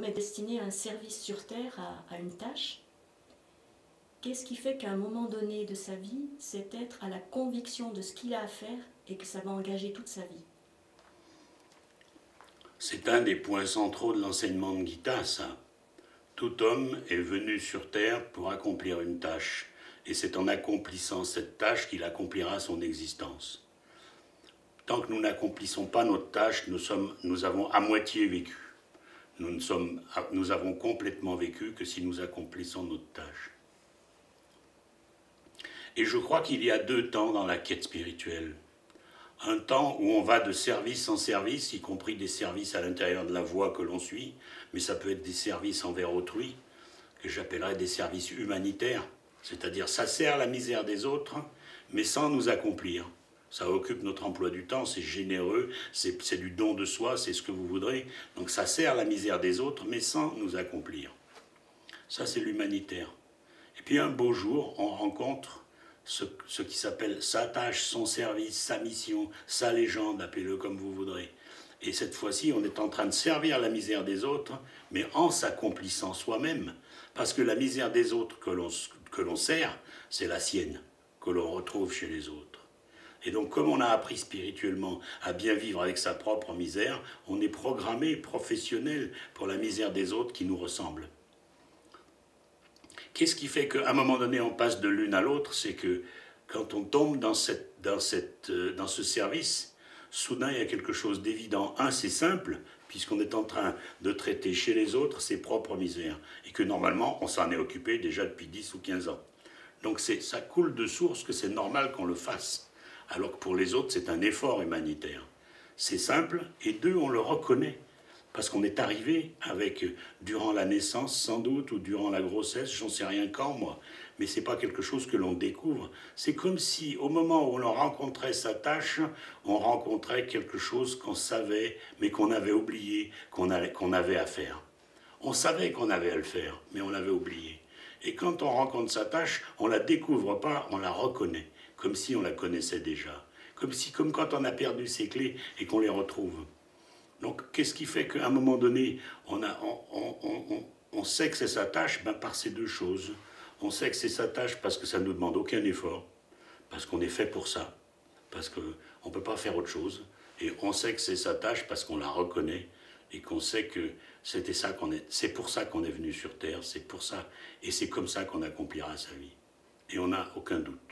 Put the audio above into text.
est destiné à un service sur Terre, à une tâche, qu'est-ce qui fait qu'à un moment donné de sa vie, cet être a la conviction de ce qu'il a à faire et que ça va engager toute sa vie? C'est un des points centraux de l'enseignement de Gita, ça. Tout homme est venu sur Terre pour accomplir une tâche, et c'est en accomplissant cette tâche qu'il accomplira son existence. Tant que nous n'accomplissons pas notre tâche, nous avons à moitié vécu. Nous avons complètement vécu que si nous accomplissons notre tâche. Et je crois qu'il y a deux temps dans la quête spirituelle. Un temps où on va de service en service, y compris des services à l'intérieur de la voie que l'on suit, mais ça peut être des services envers autrui, que j'appellerais des services humanitaires, c'est-à-dire ça sert la misère des autres, mais sans nous accomplir. Ça occupe notre emploi du temps, c'est généreux, c'est du don de soi, c'est ce que vous voudrez. Donc ça sert la misère des autres, mais sans nous accomplir. Ça, c'est l'humanitaire. Et puis un beau jour, on rencontre ce qui s'appelle sa tâche, son service, sa mission, sa légende, appelez-le comme vous voudrez. Et cette fois-ci, on est en train de servir la misère des autres, mais en s'accomplissant soi-même. Parce que la misère des autres que l'on sert, c'est la sienne, que l'on retrouve chez les autres. Et donc, comme on a appris spirituellement à bien vivre avec sa propre misère, on est programmé, professionnel, pour la misère des autres qui nous ressemble. Qu'est-ce qui fait qu'à un moment donné, on passe de l'une à l'autre? C'est que quand on tombe dans ce service, soudain, il y a quelque chose d'évident. Un, c'est simple, puisqu'on est en train de traiter chez les autres ses propres misères, et que normalement, on s'en est occupé déjà depuis 10 ou 15 ans. Donc ça coule de source que c'est normal qu'on le fasse, alors que pour les autres, c'est un effort humanitaire. C'est simple, et deux, on le reconnaît. Parce qu'on est arrivé avec, durant la naissance sans doute, ou durant la grossesse, j'en sais rien quand moi, mais ce n'est pas quelque chose que l'on découvre. C'est comme si au moment où l'on rencontrait sa tâche, on rencontrait quelque chose qu'on savait, mais qu'on avait oublié, qu'on avait à faire. On savait qu'on avait à le faire, mais on l'avait oublié. Et quand on rencontre sa tâche, on ne la découvre pas, on la reconnaît, comme si on la connaissait déjà. Comme quand on a perdu ses clés et qu'on les retrouve. Donc, qu'est-ce qui fait qu'à un moment donné, on sait que c'est sa tâche? Par ces deux choses. On sait que c'est sa tâche parce que ça ne nous demande aucun effort, parce qu'on est fait pour ça, parce qu'on ne peut pas faire autre chose. Et on sait que c'est sa tâche parce qu'on la reconnaît et qu'on sait que c'est pour ça qu'on est venu sur Terre, c'est pour ça, et c'est comme ça qu'on accomplira sa vie. Et on n'a aucun doute.